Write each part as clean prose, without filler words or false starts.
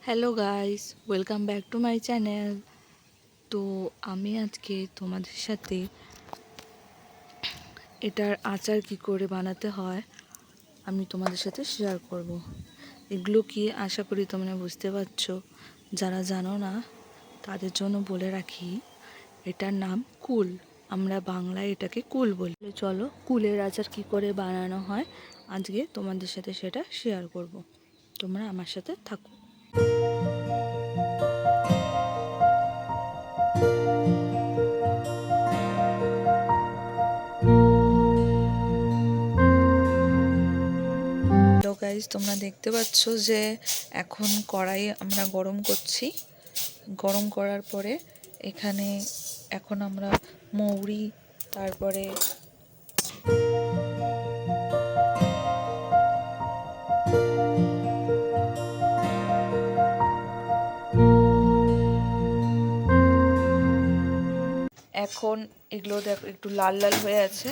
Hello guys, welcome back to my channel. তো আমি আজকে তোমাদের সাথে এটার আচার কি করে বানাতে হয় আমি তোমাদের সাথে শেয়ার করব। এগুলো কি আশা করি তোমরা বুঝতে পারছো। যারা জানো না তাদের জন্য বলে রাখি, এটার নাম কুল। আমরা বাংলায় এটাকে কুল বলি। চলো কুলের আচার কি করে বানানো হয় আজকে তোমাদের সাথে সেটা শেয়ার করব। তোমরা আমার সাথে থাকো। হ্যালো গাইজ, তোমরা দেখতে পাচ্ছ যে এখন কড়াই আমরা গরম করছি। গরম করার পরে এখানে এখন আমরা মৌরি, তারপরে এখন এগুলো দেখো একটু লাল লাল হয়ে আছে।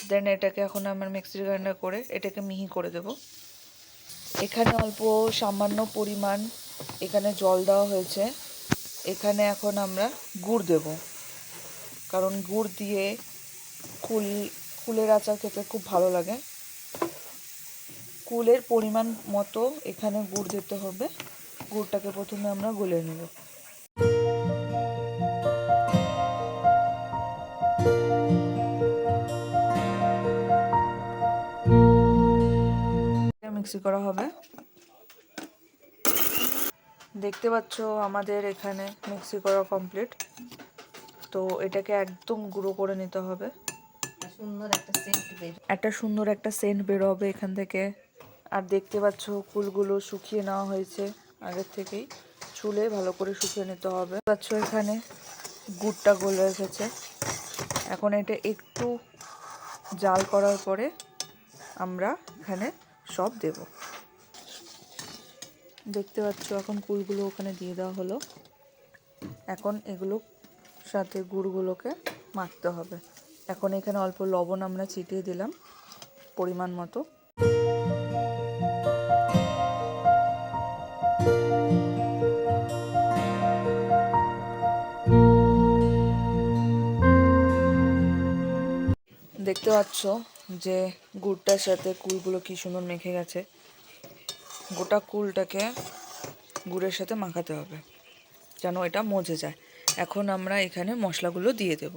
দেন এটাকে এখন আমরা মিক্সির গ্রাইন্ডার করে এটাকে মিহি করে দেব। এখানে অল্প সামান্য পরিমাণ এখানে জল দেওয়া হয়েছে। এখানে এখন আমরা গুড় দেব, কারণ গুড় দিয়ে কুলের আচার খেতে খুব ভালো লাগে। কুলের পরিমাণ মতো এখানে গুড় দিতে হবে। গুড়টাকে প্রথমে আমরা গুলে নেব। মিক্সি করা হবে। দেখতে পাচ্ছ আমাদের এখানে মিক্সি করা কমপ্লিট। তো এটাকে একদম গুঁড়ো করে নিতে হবে। একটা সুন্দর একটা সেন্ট বেরোবে এখান থেকে। আর দেখতে পাচ্ছ কুলগুলো শুকিয়ে নেওয়া হয়েছে আগের থেকেই। চুলে ভালো করে শুকিয়ে নিতে হবে। পাচ্ছ এখানে গুড়টা গলে এসেছে। এখন এটা একটু জাল করার পরে আমরা এখানে সব দেব। দেখতে পাচ্ছ এখন কুলগুলো ওখানে দিয়ে দেওয়া হলো। এখন এগুলো সাথে গুড়গুলোকে মাখতে হবে। এখন এখানে অল্প লবণ আমরা ছিটিয়ে দিলাম পরিমাণ মতো। দেখতে পাচ্ছ যে গুড়টার সাথে কুলগুলো কি সুন্দর মেখে গেছে। গোটা কুলটাকে গুড়ের সাথে মাখাতে হবে যেন এটা মজে যায়। এখন আমরা এখানে মশলাগুলো দিয়ে দেব।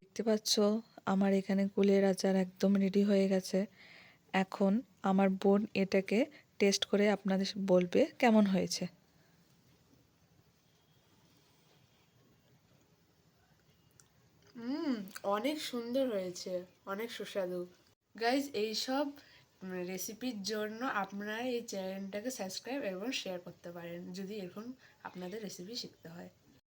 দেখতে পাচ্ছ আমার এখানে কুলের আচার একদম রেডি হয়ে গেছে। এখন আমার বোন এটাকে টেস্ট করে আপনাদের বলবে কেমন হয়েছে। অনেক সুন্দর হয়েছে, অনেক সুস্বাদু। গাইজ, এইসব রেসিপির জন্য আপনারা এই চ্যানেলটাকে সাবস্ক্রাইব এবং শেয়ার করতে পারেন যদি এরকম আপনাদের রেসিপি শিখতে হয়।